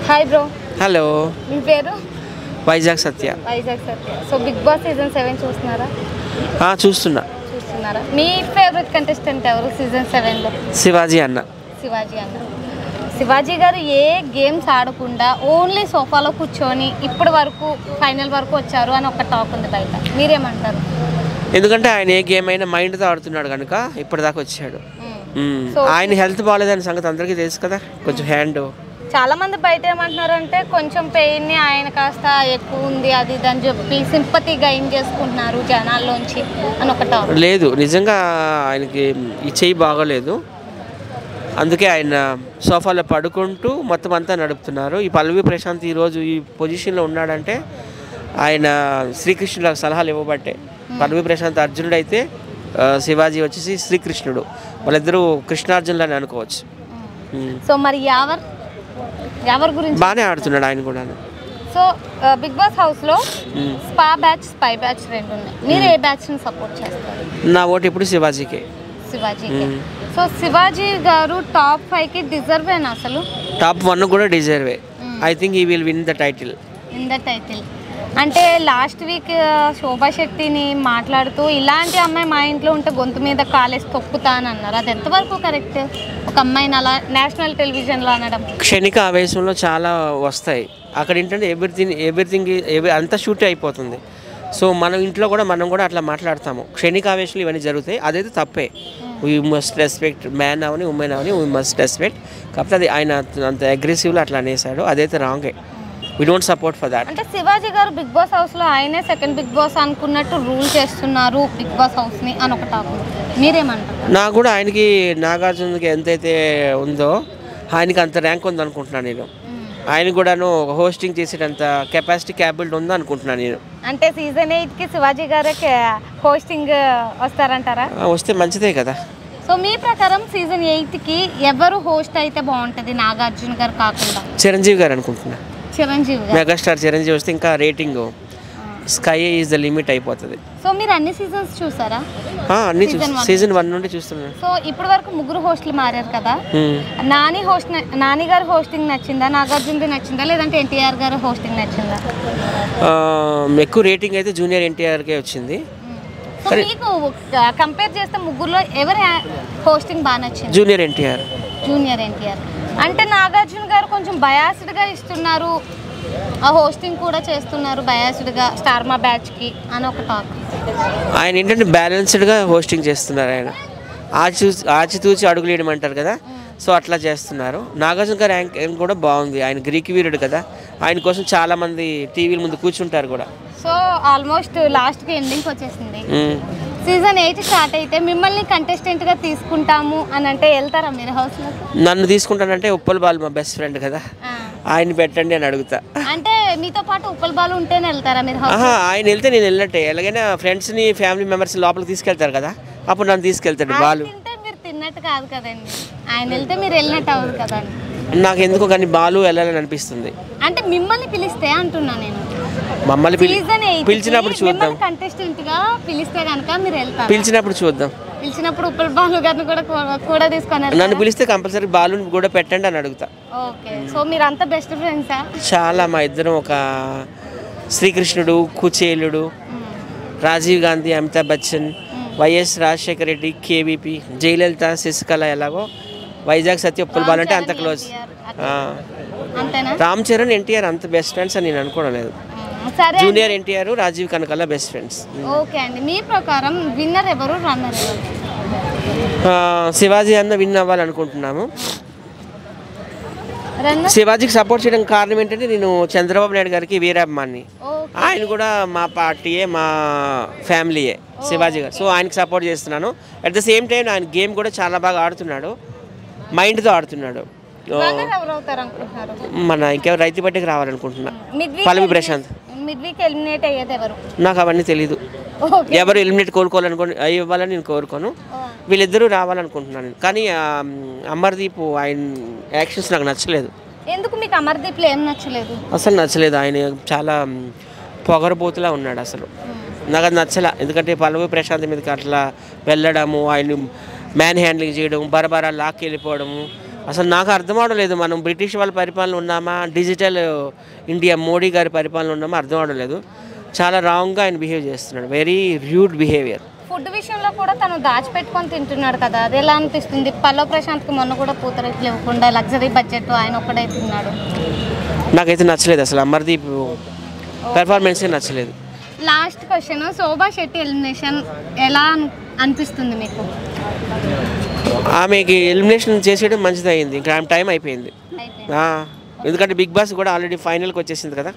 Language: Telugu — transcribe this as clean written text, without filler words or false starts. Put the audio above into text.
Hi bro. హలో. మీ పేరు? వైజాగ్ సత్య. వైజాగ్ సత్య. సో బిగ్ బాస్ సీజన్ 7 చూస్తున్నారా? చూస్తున్నారా? మీ ఫేవరెట్ కంటెస్టెంట్ ఎవరు సీజన్ 7లో? శివాజీ అన్న. శివాజీ గారు ఏ గేమ్స్ ఆడకుండా ఓన్లీ సోఫాలో కూర్చొని ఇప్పటి వరకు ఫైనల్ వరకు వచ్చారు అని ఒక టాక్ ఉంది బయట. మీరేమంటారు? ఎందుకంటే ఆయన ఏ గేమ్ అయినా మైండ్తో ఆడుతున్నాడు కనుక ఇప్పటిదాకా వచ్చాడు. ఆయన హెల్త్ బాగాలేదని సంగతి అందరికీ తెలుసు కదా. కొంచెం హ్యాండ్ చాలా మంది బయట ఏమంటున్నారంటే కొంచెం పెయిన్ని ఆయన కాస్త ఎక్కువ ఉంది అది అని చెప్పి సింపతి గైన్ చేసుకుంటున్నారు జనాల్లోంచి అని ఒక టాక్. లేదు, నిజంగా ఆయనకి ఈ చెయ్యి బాగోలేదు, అందుకే ఆయన సోఫాలో పడుకుంటూ మొత్తం అంతా నడుపుతున్నారు. ఈ పల్లవి ప్రశాంత్ ఈరోజు ఈ పొజిషన్లో ఉన్నాడంటే ఆయన శ్రీకృష్ణుడు సలహాలు ఇవ్వబట్టే. పల్లవి ప్రశాంత్ అర్జునుడు అయితే శివాజీ వచ్చేసి శ్రీకృష్ణుడు, వాళ్ళిద్దరూ కృష్ణార్జునులు అని అనుకోవచ్చు. సో మరి ఎవరి గురించి బాగానే ఆడుతున్నాడు ఆయన కూడా. సో బిగ్ బాస్ హౌస్లో స్పా బ్యాచ్, స్పై బ్యాచ్ రెండు ఉన్నాయి. మీరు ఏ బ్యాచ్ని సపోర్ట్ చేస్తారు? నా ఓటు ఇప్పుడు శివాజీకి. సో శివాజీ గారు టాప్ 5కి డిజర్వేనా? అసలు టాప్ 1 కూడా డిజర్వే. I think he will win the title. అంటే లాస్ట్ వీక్ శోభా శెట్టిని మాట్లాడుతూ ఇలాంటి అమ్మాయి మా ఇంట్లో ఉంటే గొంతు మీద కాలేసి తొక్కుతానన్నారు. అది ఎంతవరకు కరెక్ట్? ఒక అమ్మాయిని అలా నేషనల్ టెలివిజన్లో అనడం. క్షణిక ఆవేశంలో చాలా వస్తాయి అక్కడ. ఏంటంటే ఎవ్రీథింగ్ అంతా షూట్ అయిపోతుంది. సో మన ఇంట్లో కూడా మనం కూడా అట్లా మాట్లాడతాము. క్షణిక ఆవేశంలో ఇవన్నీ జరుగుతాయి, అదైతే తప్పే. వీ మస్ట్ రెస్పెక్ట్, మ్యాన్ అవని ఉమెన్ అవని వీ మస్ట్ రెస్పెక్ట్. కాకపోతే అది ఆయన అంత అగ్రెసివ్లో అట్లా అనేసాడు, అదైతే రాంగే. We don't support for that. అంటే శివాజీ గారు బిగ్ బాస్ హౌస్లో ఆయనే సెకండ్ బిగ్ బాస్ అనుకున్నట్టు రూల్ చేస్తున్నారు బిగ్ బాస్ హౌస్ని అని ఒక టాక్. మీరేమంటారు? నాకు కూడా ఆయనకి నాగార్జునకి ఎంతైతే ఉందో ఆయనకి అంత ర్యాంక్ ఉంది అనుకుంటున్నాను నేను. ఆయన కూడాను హోస్టింగ్ చేసేటంత కెపాసిటీ క్యాపబిలిటీ ఉంది అనుకుంటున్నాను నేను. అంటే సీజన్ 8కి శివాజీ గారే హోస్టింగ్ వస్తారంటారా? వస్తే మంచిదే కదా. సో మీ ప్రకారం సీజన్ 8కి ఎవరు హోస్ట్ అయితే బాగుంటుంది నాగార్జున గారు కాకుండా? చిరంజీవి గారు అనుకుంటున్నా. మెగాస్టార్ చిరంజీవి వస్తే ఇంకా rating sky is the limit అయిపోతుంది. సో మీరు అన్ని సీజన్స్ చూసారా? అన్ని సీజన్ 1 నుండి చూస్తున్నాను. సో ఇప్పటి వరకు ముగ్గురు హోస్టులు మారారు కదా. నాని గారు హోస్టింగ్ నచ్చిందా, నాగార్జునది నచ్చిందా, లేదంటే ఎన్టీఆర్ గారు హోస్టింగ్ నచ్చిందా? ఎక్కువ రేటింగ్ అయితే జూనియర్ ఎన్టీఆర్కే వచ్చింది. సో మీకు కంపేర్ చేస్తే ముగ్గురులో ఎవరి హోస్టింగ్ బాగా నచ్చింది? జూనియర్ ఎన్టీఆర్. అంటే నాగార్జున గారు కొంచెం బయాస్డ్గా ఇస్తున్నారు, ఆ హోస్టింగ్ కూడా చేస్తున్నారు బయాస్డ్గా స్టార్ మా బ్యాచ్కి అని ఒక టాక్. ఆయన ఏంటంటే బ్యాలెన్స్డ్గా హోస్టింగ్ చేస్తున్నారు. ఆయన ఆచితూచి అడుగులు వేయమంటారు కదా, సో అట్లా చేస్తున్నారు. నాగార్జున గారు ర్యాంక్ కూడా బాగుంది. ఆయన గ్రీక్ వీరుడు కదా, ఆయన కోసం చాలామంది టీవీల ముందు కూర్చుంటారు కూడా. సో ఆల్మోస్ట్ లాస్ట్కి ఎండింగ్కి వచ్చేసింది. సీజన్ 8 స్టార్ట్ అయితే మిమ్మల్ని కంటెస్టెంట్గా తీసుకుంటాము అని అంటే వెళ్తారా మీరు హౌస్లో? నన్ను తీసుకుంటానంటే ఉప్పల్ బాలు మా బెస్ట్ ఫ్రెండ్ కదా, ఆయన పెట్టండి అని అడుగుతా. అంటే మీతో పాటు ఉప్పల్ బాలు ఉంటేనే వెళ్తారా మీరు? ఆయన వెళ్తే నేను వెళ్ళినట్టే. ఎలాగైనా ఫ్రెండ్స్ని ఫ్యామిలీ మెంబర్స్ లోపలికి తీసుకెళ్తారు కదా, అప్పుడు నన్ను తీసుకెళ్తాడు బాలు. మీరు తిన్నట్టు కాదు కదండి, ఆయన వెళ్తే మీరు వెళ్ళినట్టు అవ్వదు కదండి. నాకు ఎందుకో కానీ బాలు వెళ్ళాలని అనిపిస్తుంది. అంటే మిమ్మల్ని పిలిస్తే అంటున్నా నేను. మమ్మల్ని పిలిచినప్పుడు చూద్దాం. కంటెస్టెంట్ గా పిలిస్తే కనుక మీరు వెళ్తారు? పిలిచినప్పుడు చూద్దాం. పిలిచినప్పుడు ఉప్పల్ బాలు గారిని కూడా తీసుకొని నన్ను పిలిస్తే కంపల్సరీ బాలుని కూడా పెట్టండి అని అడుగుతా. ఓకే. సో మీరు అంతా బెస్ట్ ఫ్రెండ్సా? చాలా. మా ఇద్దరం ఒక శ్రీకృష్ణుడు, కుచేలుడు, రాజీవ్ గాంధీ, అమితాబ్ బచ్చన్, వైఎస్ రాజశేఖర రెడ్డి, కేవీపీ, జయలలిత, శశికళ, ఎలాగో వైజాగ్ సత్య, ఉప్పల్ బాలు అంటే అంత క్లోజ్. రామ్ చరణ్, ఎన్టీఆర్ అంత బెస్ట్ ఫ్రెండ్స్ అని నేను అనుకోవడం లేదు. Junior NTR, Rajeev Kanakala best friends. Okay అండి. మీ ప్రకారం విన్నర్ ఎవరు, రన్నర్ ఎవరు? శివాజీ అన్న విన్ అవ్వాలనుకుంటున్నాము. శివాజీకి సపోర్ట్ చేయడం కారణం ఏంటంటే నేను చంద్రబాబు నాయుడు గారికి వీరాభిమాని. ఆయన కూడా మా పార్టీయే, మా ఫ్యామిలీయే శివాజీ గారు. సో ఆయనకి సపోర్ట్ చేస్తున్నాను. అట్ ద సేమ్ టైం ఆయన గేమ్ కూడా చాలా బాగా ఆడుతున్నాడు, మైండ్తో ఆడుతున్నాడు. మన ఇంకెవరు రైతు బట్టికి రావాలనుకుంటున్నా. పల్లవి ప్రశాంత్. నాకు అవన్నీ తెలీదు. ఎవరు ఎలిమినేట్ ఇవ్వాలని నేను కోరుకోను. వీళ్ళిద్దరూ రావాలనుకుంటున్నాను. కానీ అమర్దీప్ ఆయన యాక్షన్స్ నాకు నచ్చలేదు. ఎందుకు మీకు అమర్దీప్లో ఏం నచ్చలేదు? అసలు నచ్చలేదు. ఆయన చాలా పొగరబోతులా ఉన్నాడు. అసలు నాకు అది నచ్చలే. ఎందుకంటే పల్లవి ప్రశాంత్ మీదకి అట్లా వెళ్ళడము, ఆయన మ్యాన్ హ్యాండ్లింగ్ చేయడం, బరబరా లాక్కి వెళ్ళిపోవడము, అసలు నాకు అర్థం అవడలేదు, మనం బ్రిటిష్ వాళ్ళ పరిపాలన ఉన్నామా, డిజిటల్ ఇండియా మోడీ గారి పరిపాలన ఉన్నామా అర్థం అవడలేదు. చాలా రాంగ్గా ఆయన బిహేవ్ చేస్తున్నాడు, వెరీ ర్యూడ్ బిహేవియర్. ఫుడ్ విషయంలో కూడా తను దాచిపెట్టుకొని తింటున్నాడు కదా, అది ఎలా అనిపిస్తుంది? పల్లవ్ ప్రశాంత్కి మొన్న కూడా పూతరేకులు ఇవ్వకుండా లగ్జరీ బడ్జెట్ ఆయన ఒక్కడే తిన్నాడు. నాకైతే నచ్చలేదు, అసలు అమర్దీప్ పెర్ఫార్మెన్సే నచ్చలేదు. Last question, Shobha Shetty elimination ఎలా అనిపిస్తుంది మీకు? ఆమెకి ఎలిమినేషన్ చేసేయడం మంచిది అయింది, ఇంకా ఆమె టైం అయిపోయింది. ఎందుకంటే బిగ్ బాస్ కూడా ఆల్రెడీ ఫైనల్కి వచ్చేసింది కదా.